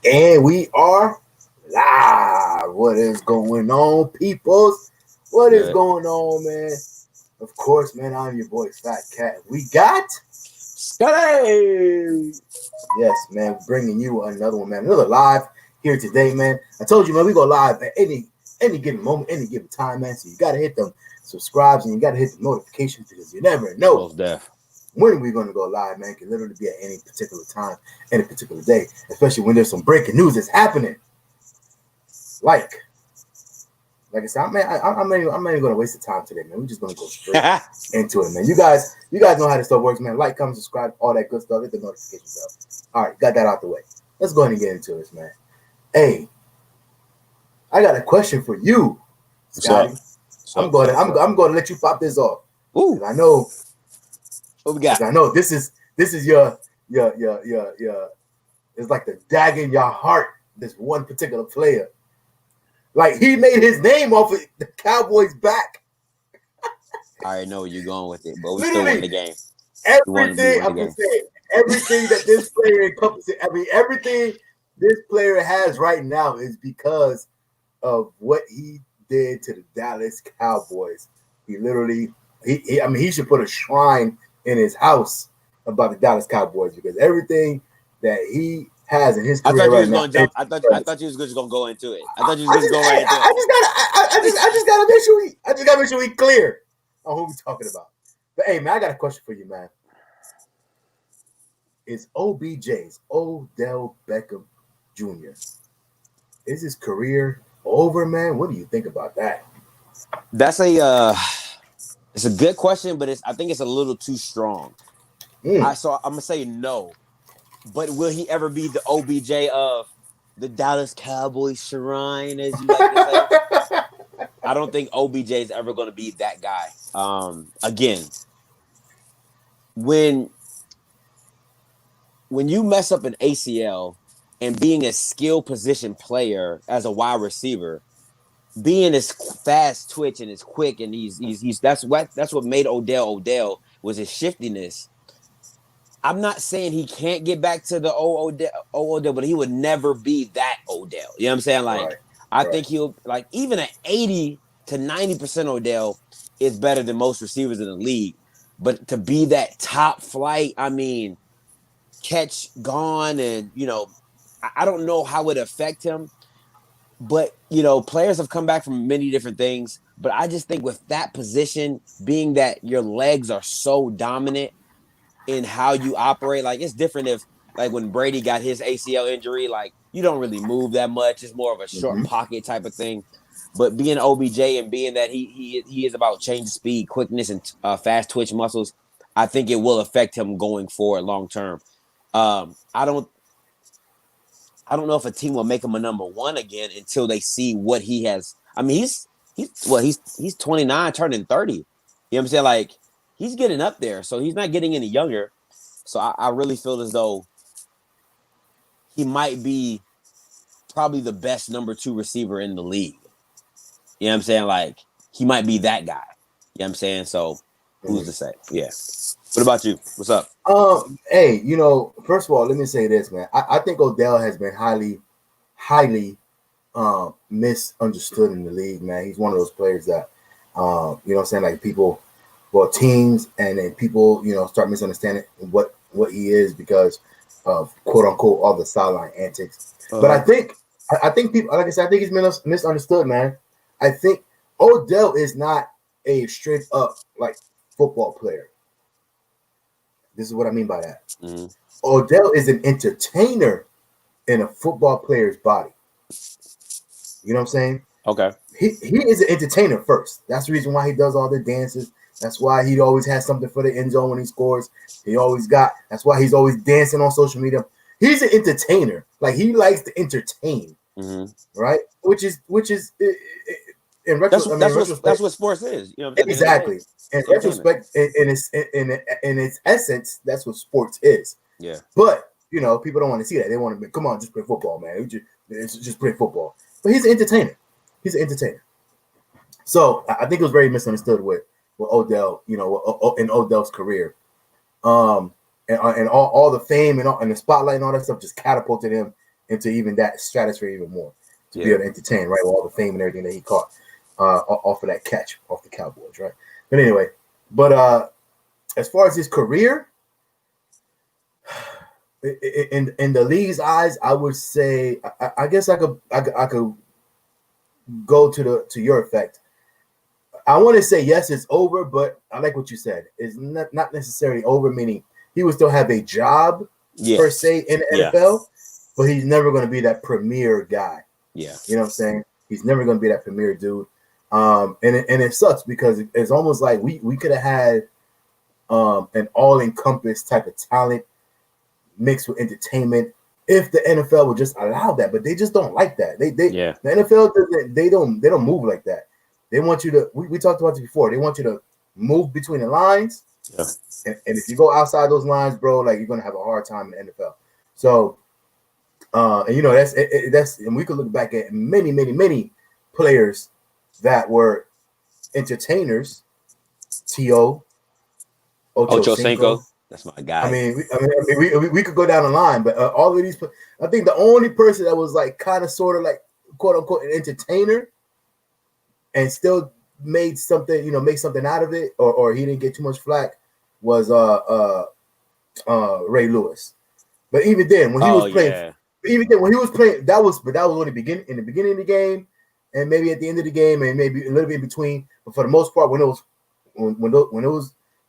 And we are live. What is going on, peoples? What is Good. going on, man? Of course, man, I'm your boy, Fat Cat. We got, Scotty! yes, man, bringing you another one, man. Another live here today, man. I told you, man, we go live at any given moment, any given time, man. So you got to hit them subscribes and you got to hit the notifications because you never know Most deaf. when we're going to go live, man. It can literally be at any particular time, any particular day, especially when there's some breaking news that's happening. Like I said, I'm not even going to waste the time today, man. We're just going to go straight into it, man. You guys know how this stuff works, man. Like, comment, subscribe, all that good stuff. Hit the notifications up. All right, got that out the way. Let's go ahead and get into this, man. Hey, I got a question for you, Scotty. I'm going to let you pop this off. Ooh. I know. What we got? I know this is your. It's like the dagger in your heart. This one particular player. Like, he made his name off of the Cowboys' back. I already know where you're going with it, but we still won the game. Everything, I'm just saying, everything that this player encompasses, everything this player has right now is because of what he did to the Dallas Cowboys. He literally, he should put a shrine in his house about the Dallas Cowboys because everything that he has in his career right now. I thought you was just gonna go into it. I thought you was just going right into it. I just gotta make sure we clear on who we talking about. But hey, man, I got a question for you, man. Is OBJs, Odell Beckham Jr., is his career over, man? What do you think about that? That's it's a good question, but I think it's a little too strong. I'm gonna say no. But will he ever be the OBJ of the Dallas Cowboys shrine, as you like to say? I don't think OBJ is ever going to be that guy. Again, when you mess up an ACL and being a skill position player as a wide receiver, being as fast twitch and as quick and he's that's what made Odell was his shiftiness. I'm not saying he can't get back to the Odell, but he would never be that Odell. You know what I'm saying? Like, I think he'll, like, even an 80 to 90% Odell is better than most receivers in the league. But to be that top flight, I mean, catch gone and, I don't know how it affect him. But, players have come back from many different things. But I just think with that position, being that your legs are so dominant in how you operate, like, it's different if, like, when Brady got his ACL injury, like, you don't really move that much. It's more of a short pocket type of thing. But being OBJ and being that he is about change of speed, quickness, and fast twitch muscles, I think it will affect him going forward long term. I don't know if a team will make him a number one again until they see what he has. I mean, he's 29, turning 30. You know what I'm saying? Like, he's getting up there, so he's not getting any younger. So I really feel as though he might be probably the best number 2 receiver in the league. You know what I'm saying? Like, he might be that guy. You know what I'm saying? So who's to say? Yeah. What about you? What's up? Hey, first of all, let me say this, man. I think Odell has been highly misunderstood in the league, man. He's one of those players that, you know what I'm saying, like, people, teams and then people, start misunderstanding what he is because of, quote unquote, all the sideline antics. But I think people, like I said, I think he's misunderstood, man. I think Odell is not a straight up, like, football player. This is what I mean by that. Mm-hmm. Odell is an entertainer in a football player's body. You know what I'm saying? Okay. He is an entertainer first. That's the reason why he does all the dances. That's why he always has something for the end zone when he scores. That's why he's always dancing on social media. He's an entertainer. Like, he likes to entertain, right? Which is in retrospect, that's what sports is. Exactly. In retrospect, in its essence, that's what sports is. Yeah. But people don't want to see that. They want to come on, just play football, man. Just play football. But he's an entertainer. So I think it was very misunderstood with Odell, in Odell's career. And all the fame and the spotlight and all that stuff just catapulted him into even that stratosphere even more to be Yeah. able to entertain, right? With all the fame and everything that he caught off of that catch off the Cowboys, right? But anyway, as far as his career, in the league's eyes, I would say I guess I could go to your effect. I want to say yes, it's over, but I like what you said. It's not necessarily over, meaning he would still have a job per se in the NFL, but he's never going to be that premier guy. Yeah, you know what I'm saying? He's never going to be that premier dude. And it sucks because it's almost like we could have had an all-encompassed type of talent mixed with entertainment if the NFL would just allow that, but they just don't like that. The NFL they don't move like that. They want you to. We talked about this before. They want you to move between the lines, and if you go outside those lines, bro, like you're gonna have a hard time in the NFL. So, and you know that's and we could look back at many players that were entertainers. T.O. Ocho Cinco. That's my guy. I mean, we could go down the line, but all of these, I think the only person that was like kind of sort of like quote unquote an entertainer and still made something, make something out of it, or he didn't get too much flack was Ray Lewis. But even then, when he was playing, that was only in the beginning of the game, and maybe at the end of the game, and maybe a little bit in between. But for the most part, when it was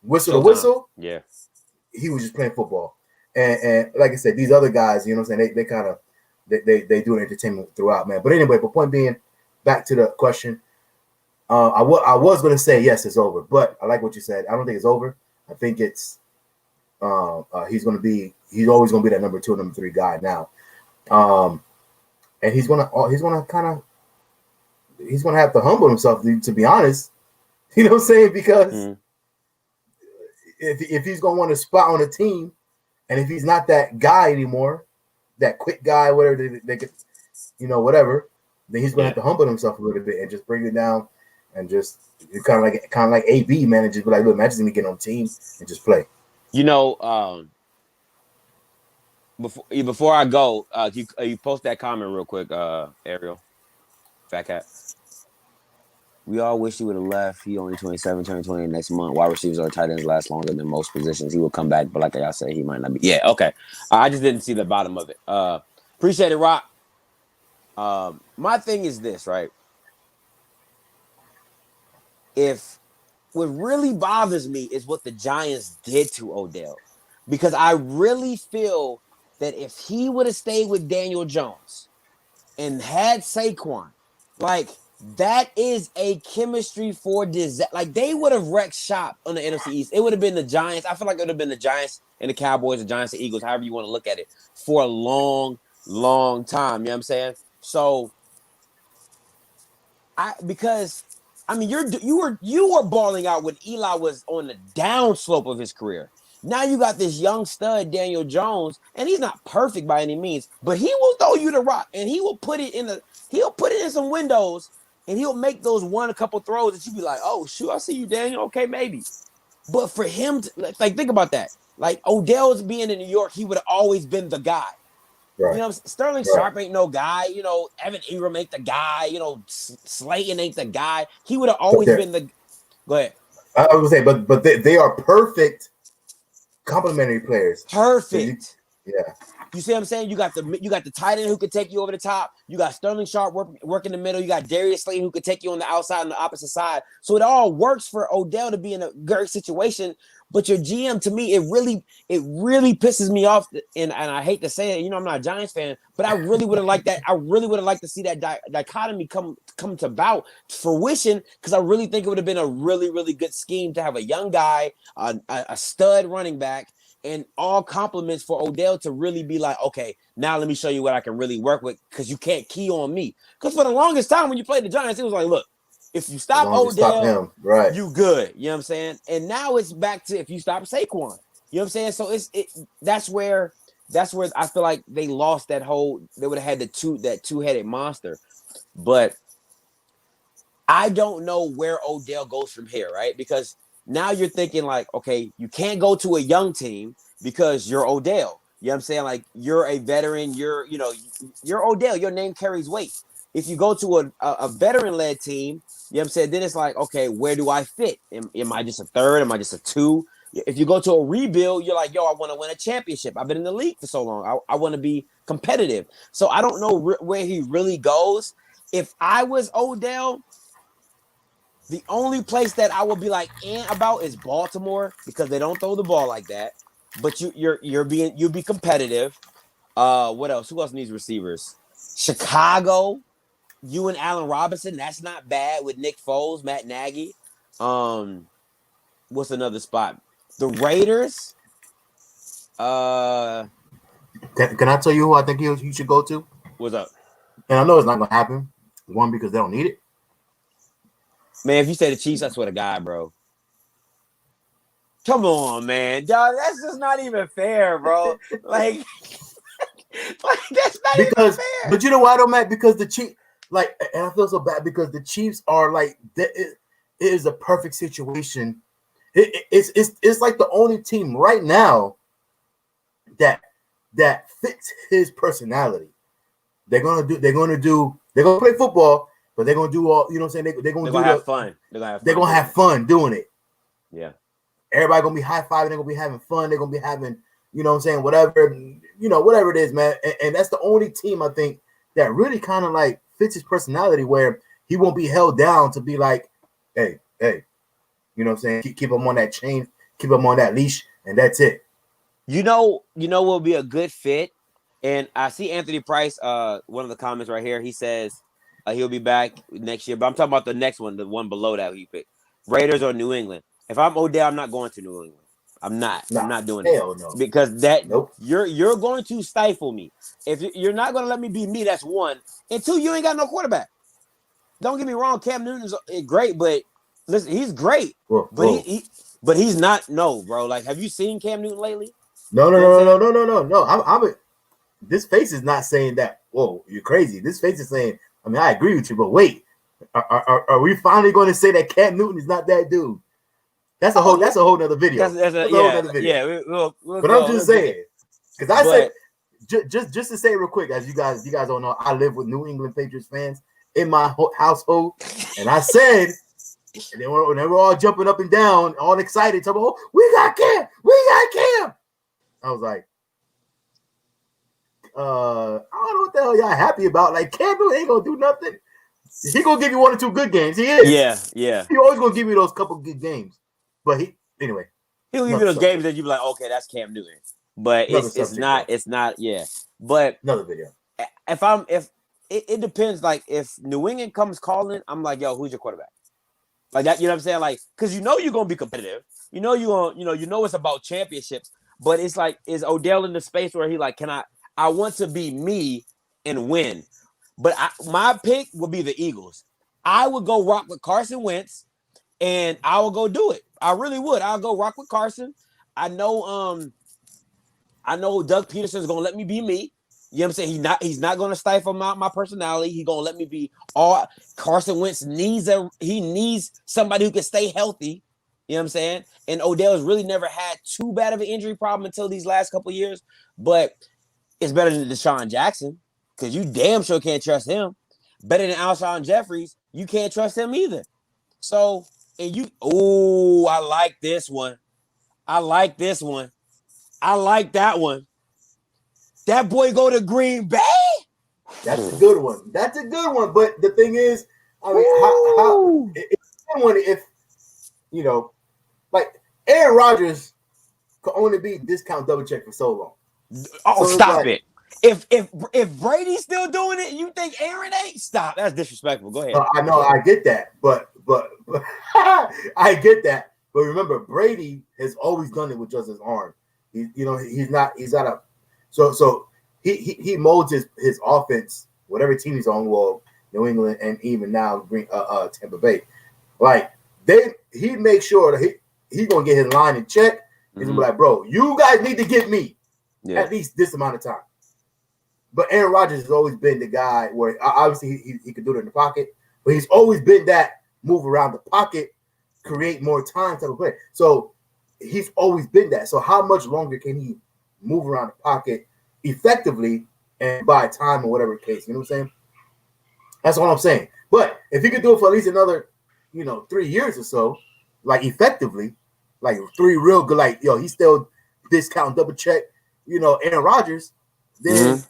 whistle to whistle, he was just playing football. And like I said, these other guys, you know what I'm saying, they kind of they do entertainment throughout, man. But anyway, but point being, back to the question, I was going to say yes, it's over, but I like what you said. I don't think it's over. I think it's he's always going to be that number 2, number 3 guy now, and he's gonna have to humble himself, to be honest. You know what I'm saying? Because if he's gonna want to spot on a team, and if he's not that guy anymore, that quick guy, whatever they could, whatever, then he's gonna have to humble himself a little bit and just bring it down, and just kind of like AB, man, and just be like, look, man, I just need to get on team and just play. Before I go, you post that comment real quick, Ariel, Fat Cat. We all wish he would have left. He only 27, turning 28 next month. Wide receivers or tight ends last longer than most positions. He will come back, but like I said, he might not be. Yeah, okay. I just didn't see the bottom of it. Appreciate it, Rock. My thing is this, right? If what really bothers me is what the Giants did to Odell, because I really feel that if he would have stayed with Daniel Jones and had Saquon, like, that is a chemistry for disaster. Like, they would have wrecked shop on the NFC East. It would have been the Giants. I feel like it would have been the Giants and the Cowboys, the Giants and Eagles, however you want to look at it, for a long, long time. You know what I'm saying? So, you were balling out when Eli was on the downslope of his career. Now you got this young stud, Daniel Jones, and he's not perfect by any means, but he will throw you the rock, and he'll put it in some windows, and he'll make those a couple throws that you be like, oh shoot, I see you, Daniel. Okay, maybe. But for him to, like, think about that. Like, Odell's being in New York, he would have always been the guy. Right. You know, Sterling Sharp ain't no guy. Evan Ingram ain't the guy. Slayton ain't the guy. He would have always been the. Go ahead. I was gonna say, but they are perfect complementary players. Perfect. Yeah. You see what I'm saying? You got the tight end who could take you over the top. You got Sterling Sharp work in the middle. You got Darius Slayton who could take you on the outside and the opposite side. So it all works for Odell to be in a great situation. But your GM, to me, it really pisses me off. And I hate to say it, I'm not a Giants fan, but I really would have liked that. I really would have liked to see that dichotomy come to fruition, because I really think it would have been a really, really good scheme to have a young guy, a stud running back, and all compliments for Odell to really be like, okay, now let me show you what I can really work with, because you can't key on me. Because for the longest time when you played the Giants, it was like, look, if you stop Odell, right, you good. You know what I'm saying? And now it's back to if you stop Saquon. You know what I'm saying? So that's where I feel like they lost that whole. They would have had that two-headed monster. But I don't know where Odell goes from here, right? Because now you're thinking like, okay, you can't go to a young team because you're Odell. You know what I'm saying? Like, you're a veteran. You're Odell. Your name carries weight. If you go to a veteran-led team, you know what I'm saying, then it's like, okay, where do I fit? Am I just a third? Am I just a two? If you go to a rebuild, you're like, yo, I want to win a championship. I've been in the league for so long. I want to be competitive. So I don't know where he really goes. If I was Odell, the only place that I would be like about is Baltimore, because they don't throw the ball like that. But you'll be competitive. What else? Who else needs receivers? Chicago. You and Allen Robinson. That's not bad with Nick Foles, Matt Nagy. What's another spot? The Raiders. Can I tell you who I think you should go to? What's up? And I know it's not gonna happen. One, because they don't need it. Man, if you say the Chiefs, I swear to God, bro. Come on, man. Dog, that's just not even fair, bro. Like that's not even fair. But you know why, though, Matt? Because the Chiefs, like, and I feel so bad because the Chiefs are like, it is a perfect situation. It's like the only team right now that fits his personality. They're gonna play football, but they're gonna do all, you know what I'm saying? They're gonna have fun. They're gonna have fun doing it. Yeah. Everybody gonna be high-fiving, they're gonna be having fun, they're gonna be having, you know what I'm saying, whatever it is, man. And that's the only team I think that really kind of like fits his personality, where he won't be held down to be like, hey, you know what I'm saying? Keep him on that chain, keep him on that leash, and that's it. You know what will be a good fit? And I see Anthony Price, one of the comments right here. He says he'll be back next year. But I'm talking about the next one, the one below that he picked. Raiders or New England. If I'm Odell, I'm not going to New England. I'm not. I'm not doing it. No. Because you're going to stifle me. If you're not going to let me be me, that's one. And two, you ain't got no quarterback. Don't get me wrong, Cam Newton is great, but listen, he's great. But he's not. No, bro. Like, have you seen Cam Newton lately? No. This face is not saying that. Whoa, you're crazy. This face is saying, I mean, I agree with you, but wait, are we finally going to say that Cam Newton is not that dude? That's a whole nother video. That's a whole nother video. Yeah, we'll but go, I'm just saying, because I said just to say it real quick, as you guys don't know, I live with New England Patriots fans in my household, and I said, and they were all jumping up and down, all excited, talking, "Oh, we got Cam! I was like, I don't know what the hell y'all happy about. Like, Cam Newton ain't gonna do nothing. He gonna give you 1 or 2 good games. He is. Yeah. He always gonna give you those couple good games. But anyway. He'll give you those games that you be like, okay, that's Cam Newton. But it's not. Yeah. But another video. If it depends. Like, if New England comes calling, I'm like, yo, who's your quarterback? Like that, you know what I'm saying? Like, because you're gonna be competitive. You know it's about championships. But it's like, is Odell in the space where he like, I want to be me and win. But my pick would be the Eagles. I would go rock with Carson Wentz, and I will go do it. I really would. I'll go rock with Carson. I know Doug Peterson's gonna let me be me. You know what I'm saying? He's not gonna stifle my personality. He's gonna let me be all. Carson Wentz needs somebody who can stay healthy. You know what I'm saying? And Odell's really never had too bad of an injury problem until these last couple of years. But it's better than Deshaun Jackson, because you damn sure can't trust him. Better than Alshon Jeffries, you can't trust him either. So, I like this one. I like that one. That boy go to Green Bay? That's a good one. But the thing is, I mean, it's a good one if, like, Aaron Rodgers could only be discount double check for so long. Oh, so stop it. If Brady's still doing it, you think Aaron ain't? Stop. That's disrespectful. Go ahead. I know, I get that, but I get that. But remember, Brady has always done it with just his arm. He's not a so he molds his offense, whatever team he's on, well, New England and even now Tampa Bay. Like, he makes sure that he's gonna get his line in check. He's gonna be like, bro, you guys need to get me at least this amount of time. But Aaron Rodgers has always been the guy where obviously he could do it in the pocket, but he's always been that move around the pocket, create more time type of play. So he's always been that. So how much longer can he move around the pocket effectively and buy time or whatever case. You know what I'm saying? That's all I'm saying. But if he could do it for at least another, 3 years or so, like effectively, like 3 real good, like he's still discount double check, Aaron Rodgers, then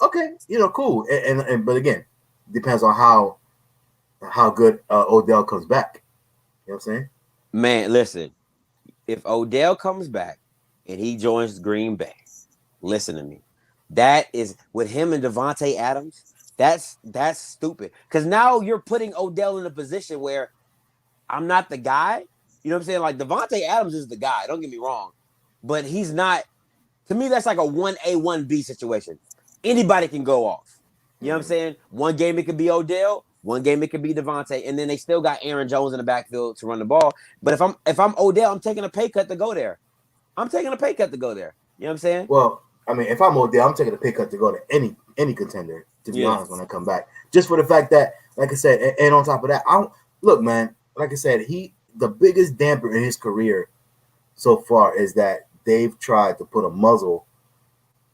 okay, cool. And but again, depends on how good Odell comes back. You know what I'm saying? Man, listen, if Odell comes back and he joins Green Bay, listen to me. That is with him and Devontae Adams. That's stupid. Because now you're putting Odell in a position where I'm not the guy. You know what I'm saying? Like Devontae Adams is the guy. Don't get me wrong, but he's not. To me, that's like a 1A, 1B situation. Anybody can go off. You know what I'm saying? One game it could be Odell, one game it could be Devontae, and then they still got Aaron Jones in the backfield to run the ball. But if I'm Odell, I'm taking a pay cut to go there. I'm taking a pay cut to go there. You know what I'm saying? Well, I mean, if I'm Odell, I'm taking a pay cut to go to any contender, to be honest, when I come back. Just for the fact that, like I said, and on top of that, look, man, like I said, the biggest damper in his career so far is that they've tried to put a muzzle,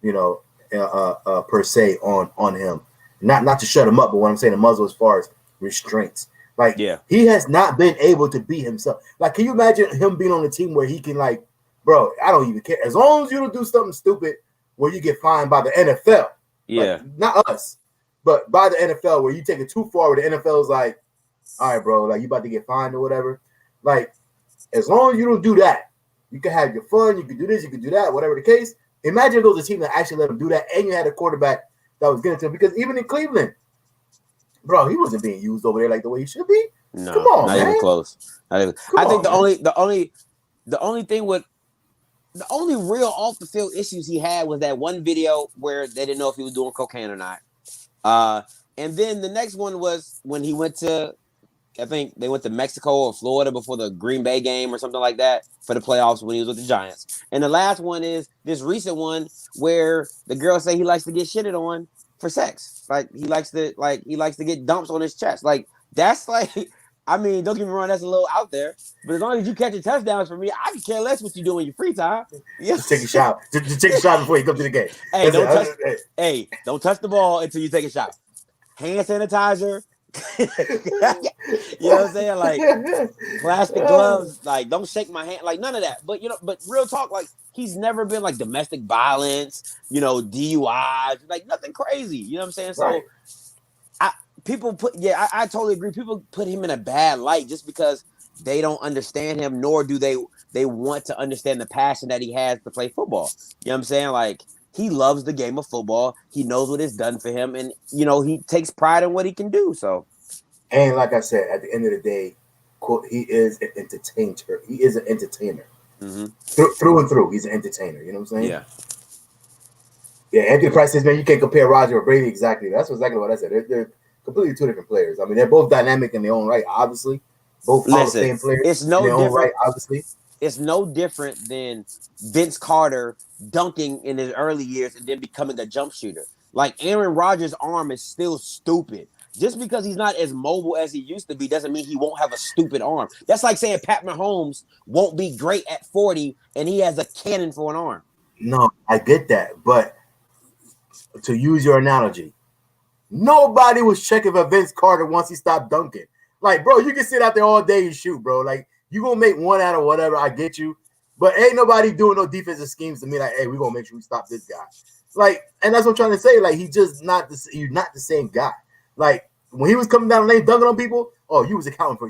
per se on him. Not to shut him up, but what I'm saying, a muzzle as far as restraints. Like, he has not been able to be himself. Like, can you imagine him being on a team where he can, like, bro, I don't even care. As long as you don't do something stupid where you get fined by the NFL. Yeah. Like, not us, but by the NFL where you take it too far where the NFL is like, all right, bro, like you about to get fined or whatever. Like, as long as you don't do that, you can have your fun, you can do this, you can do that, whatever the case. Imagine if it was a team that actually let him do that and you had a quarterback that was getting to him. Because even in Cleveland, bro, he wasn't being used over there like the way he should be. No, come on, not man. Even close. Not even. I think the only thing with the only real off the field issues he had was that one video where they didn't know if he was doing cocaine or not. And then the next one was when he went to, I think they went to Mexico or Florida before the Green Bay game or something like that for the playoffs when he was with the Giants. And the last one is this recent one where the girl say he likes to get shitted on for sex. Like he likes to get dumps on his chest. Like that's like, I mean, don't get me wrong, that's a little out there. But as long as you catch your touchdowns for me, I can care less what you do in your free time. Just take a shot. Just take a shot before you come to the game. Hey, don't touch the ball until you take a shot. Hand sanitizer. You know what I'm saying? Like plastic gloves, like don't shake my hand, like none of that. But but real talk, like he's never been like domestic violence, DUIs, like nothing crazy. You know what I'm saying? So right. I totally agree. People put him in a bad light just because they don't understand him, nor do they want to understand the passion that he has to play football. You know what I'm saying? Like he loves the game of football. He knows what it's done for him, and he takes pride in what he can do. So, and like I said, at the end of the day, quote, he is an entertainer. He is an entertainer through and through. He's an entertainer. You know what I'm saying? Yeah. Yeah. Anthony Price says, man, you can't compare Roger or Brady exactly. That's exactly what I said. They're completely two different players. I mean, they're both dynamic in their own right. Obviously, both Hall of Fame players. It's no in their different. Own right, obviously. It's no different than Vince Carter dunking in his early years and then becoming a jump shooter. Like Aaron Rodgers' arm is still stupid. Just because he's not as mobile as he used to be doesn't mean he won't have a stupid arm. That's like saying Pat Mahomes won't be great at 40 and he has a cannon for an arm. No, I get that. But to use your analogy, nobody was checking for Vince Carter once he stopped dunking. Like, bro, you can sit out there all day and shoot, bro. Like, you gonna make one out of whatever. I get you, but ain't nobody doing no defensive schemes to me. Like, hey, we gonna make sure we stop this guy. Like, and that's what I'm trying to say. Like, he's not the same guy. Like when he was coming down the lane dunking on people, you was accounting for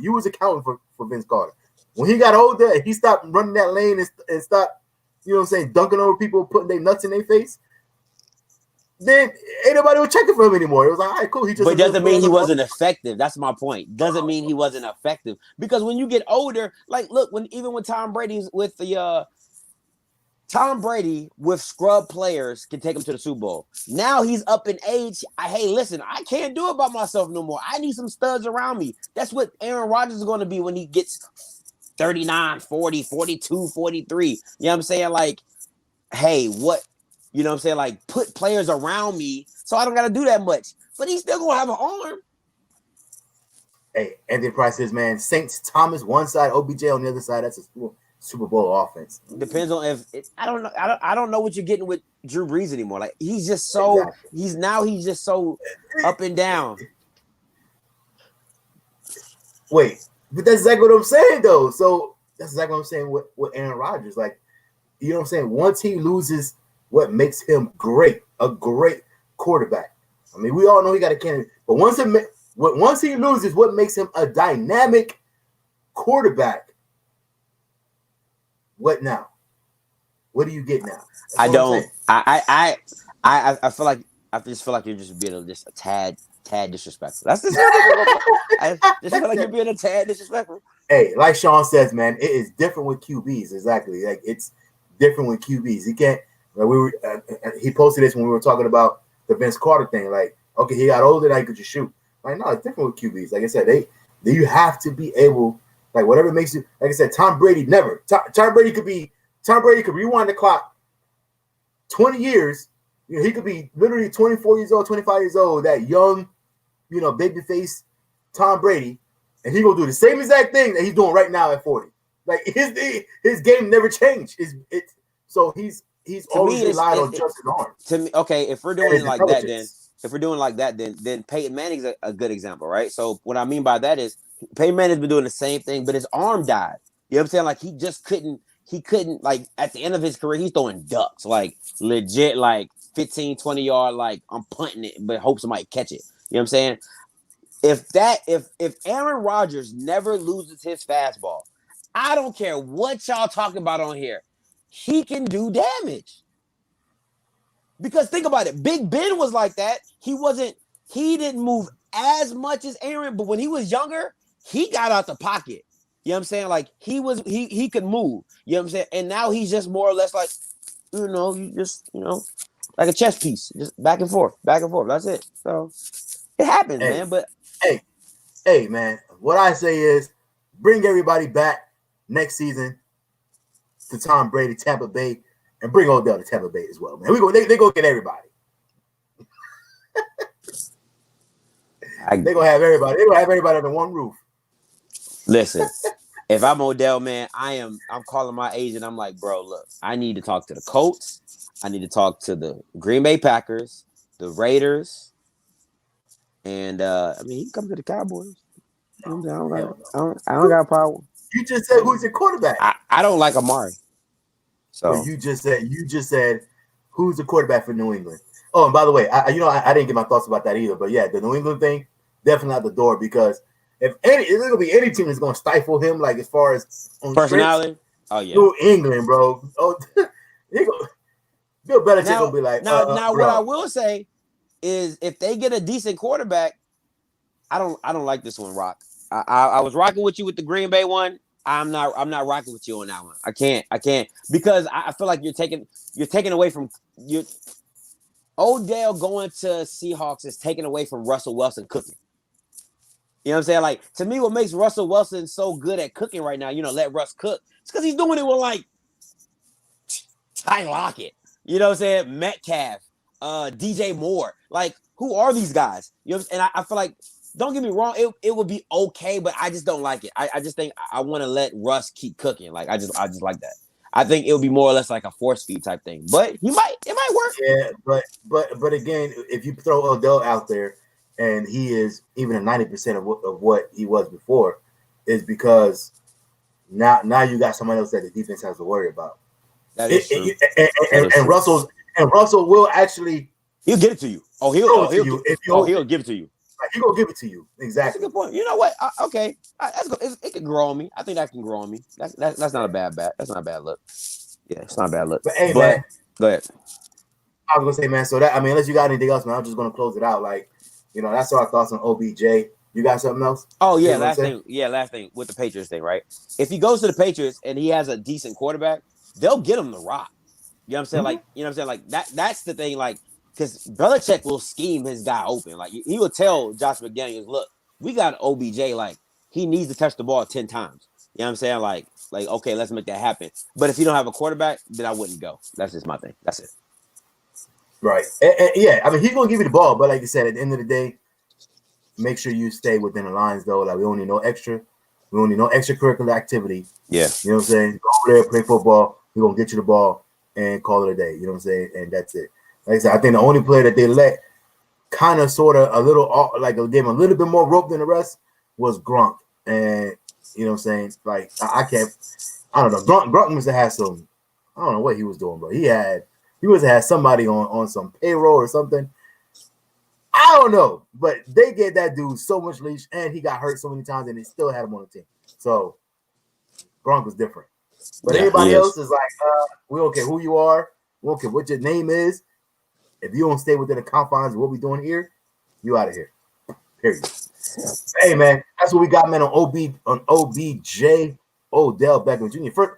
Vince Carter. When he got older and he stopped running that lane and stopped, dunking over people, putting their nuts in their face, then ain't nobody was checking for him anymore. It was like, all right, cool. He just. But doesn't mean he wasn't effective. That's my point. Doesn't mean he wasn't effective because when you get older, like look, even when Tom Brady's with the Tom Brady with scrub players can take him to the Super Bowl. Now he's up in age. Hey, listen, I can't do it by myself no more. I need some studs around me. That's what Aaron Rodgers is going to be when he gets 39, 40, 42, 43. You know what I'm saying? Like, hey, what? You know what I'm saying? Like, put players around me so I don't got to do that much. But he's still going to have an arm. Hey, Anthony Price says, man, Saints, Thomas, one side, OBJ on the other side. That's Super Bowl offense. Depends on if it, I don't know. I don't know what you're getting with Drew Brees anymore. Like he's just so Exactly. he's just so up and down. Wait, but that's exactly what I'm saying though. So that's exactly what I'm saying with Aaron Rodgers. Like, you know what I'm saying? Once he loses what makes him a great quarterback. I mean, we all know he got a candidate, but once he loses what makes him a dynamic quarterback, what now? What do you get now? That's I what I'm don't. saying. I feel like I just feel like you're just being just a tad disrespectful. That's just I just feel like you're being a tad disrespectful. Hey, like Sean says, man, it is different with QBs. Exactly, like it's different with QBs. He can't. Like he posted this when we were talking about the Vince Carter thing. Like, okay, he got older, now he could just shoot. Like, no, it's different with QBs. Like I said, you have to be able, like, whatever makes you. Like I said, Tom Brady never. Tom Brady could rewind the clock 20 years. You know, he could be literally 24 years old, 25 years old, that young, baby face Tom Brady, and he gonna do the same exact thing that he's doing right now at 40. Like his game never changed. So he's always relied on just his arm. To me, okay, if we're doing it like that, then Peyton Manning's a good example, right? So what I mean by that is Peyton Manning's been doing the same thing, but his arm died. You know what I'm saying? Like he just couldn't, like at the end of his career, he's throwing ducks, like legit, like 15, 20 yard, like I'm punting it, but hope somebody catch it. You know what I'm saying? If Aaron Rodgers never loses his fastball, I don't care what y'all talking about on here, he can do damage. Because think about it, Big Ben was like that. He didn't move as much as Aaron, but when he was younger, he got out the pocket. You know what I'm saying? Like he could move. You know what I'm saying? And now he's just more or less like, like a chess piece, just back and forth. That's it. So it happens, man. But hey, man, what I say is bring everybody back next season to Tom Brady, Tampa Bay, and bring Odell to Tampa Bay as well, man. They go get everybody. They're gonna have everybody. They're gonna have everybody under one roof. Listen, if I'm Odell, man, I'm calling my agent. I'm like, bro, look, I need to talk to the Colts. I need to talk to the Green Bay Packers, the Raiders, and I mean, he can come to the Cowboys. No, I don't got a problem. You just said who's your quarterback? I don't like Amari. So well, you just said who's the quarterback for New England? Oh, and by the way, I didn't get my thoughts about that either. But yeah, the New England thing definitely out the door, because if there's gonna be any team that's gonna stifle him, like as far as personality, oh yeah, New England, bro. Oh, Bill Belichick gonna be like, now what I will say is if they get a decent quarterback, I don't like this one, Rock. I was rocking with you with the Green Bay one. I'm not rocking with you on that one. I can't because I feel like you're taking away from your Odell going to Seahawks is taken away from Russell Wilson cooking. You know what I'm saying? Like, to me, what makes Russell Wilson so good at cooking right now, let Russ cook, it's because he's doing it with like Ty Lockett. You know what I'm saying? Metcalf, DJ Moore. Like, who are these guys? You know, and I feel like, don't get me wrong, it would be okay, but I just don't like it. I just think I want to let Russ keep cooking. Like, I just like that. I think it would be more or less like a force feed type thing, but it might work. Yeah, but again, if you throw Odell out there and he is even a 90% of what he was before, is because now you got somebody else that the defense has to worry about. That is true. And Russell will actually he'll get it to you. He'll give it to you. He gonna give it to you. Exactly. That's a good point. You know what? Okay, that's good. It can grow on me. I think that can grow on me. That's not a bad bet. That's not a bad look. Yeah, it's not a bad look. But hey, man, go ahead. I was gonna say, man. So that, I mean, unless you got anything else, man, I'm just gonna close it out. Like, that's our thoughts on OBJ. You got something else? Oh yeah, last thing with the Patriots thing, right? If he goes to the Patriots and he has a decent quarterback, they'll get him the rock. You know what I'm saying? Mm-hmm. Like, you know what I'm saying? Like that's the thing. Like, because Belichick will scheme his guy open. Like, he will tell Josh McDaniels, look, we got OBJ, like, he needs to touch the ball 10 times. You know what I'm saying? Like, okay, let's make that happen. But if you don't have a quarterback, then I wouldn't go. That's just my thing. That's it. Right. And yeah, I mean, he's going to give you the ball. But like you said, at the end of the day, make sure you stay within the lines, though. Like, we don't need no extra. We don't need no extracurricular activity. Yeah. You know what I'm saying? Go over there, play football. We're going to get you the ball and call it a day. You know what I'm saying? And that's it. Like I said, I think the only player that they let kind of sort of a little, like gave him a little bit more rope than the rest was Gronk. And, you know what I'm saying? Like, I don't know. Gronk must have had some, I don't know what he was doing, but he must have had somebody on some payroll or something. I don't know, but they gave that dude so much leash, and he got hurt so many times, and they still had him on the team. So Gronk was different. But everybody else is like, we don't care who you are, we don't care what your name is. If you don't stay within the confines of what we're doing here, you out of here. Period. Hey man, that's what we got, man, on OBJ, Odell Beckham Jr. First,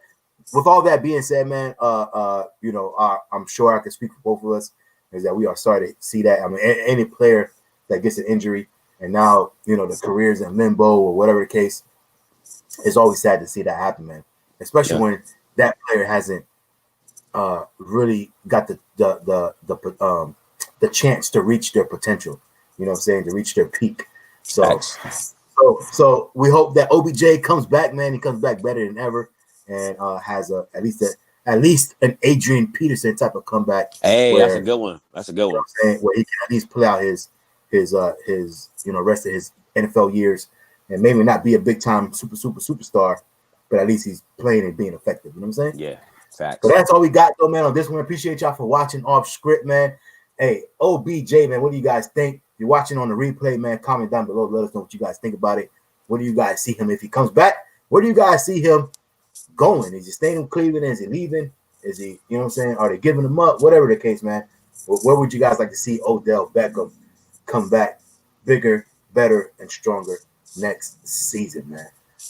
with all that being said, man, I'm sure I can speak for both of us. Is that we are sorry to see that. I mean, any player that gets an injury and now, the career's in limbo or whatever the case, it's always sad to see that happen, man. Especially when that player hasn't really got the chance to reach their potential. You know what I'm saying? To reach their peak. So we hope that OBJ comes back, man. He comes back better than ever and has at least an Adrian Peterson type of comeback. Hey, that's a good one. That's a good one. You know what I'm saying? Where he can at least play out his rest of his NFL years and maybe not be a big time superstar, but at least he's playing and being effective. You know what I'm saying? Yeah, facts. So that's all we got though, man, on this one. Appreciate y'all for watching Off Script, man. Hey, OBJ, man, what do you guys think? If you're watching on the replay, man, comment down below. Let us know what you guys think about it. Where do you guys see him if he comes back? Where do you guys see him going? Is he staying in Cleveland? Is he leaving? Is he, you know what I'm saying? Are they giving him up? Whatever the case, man. Where would you guys like to see Odell Beckham come back bigger, better, and stronger next season, man?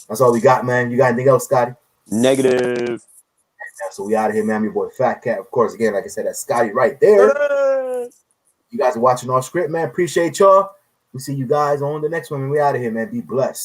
That's all we got, man. You got anything else, Scotty? Negative. So we out of here, man. Your boy Fat Cat. Of course, again, like I said, that's Scotty right there. You guys are watching Off Script, man. Appreciate y'all. We see you guys on the next one. We out of here, man. Be blessed.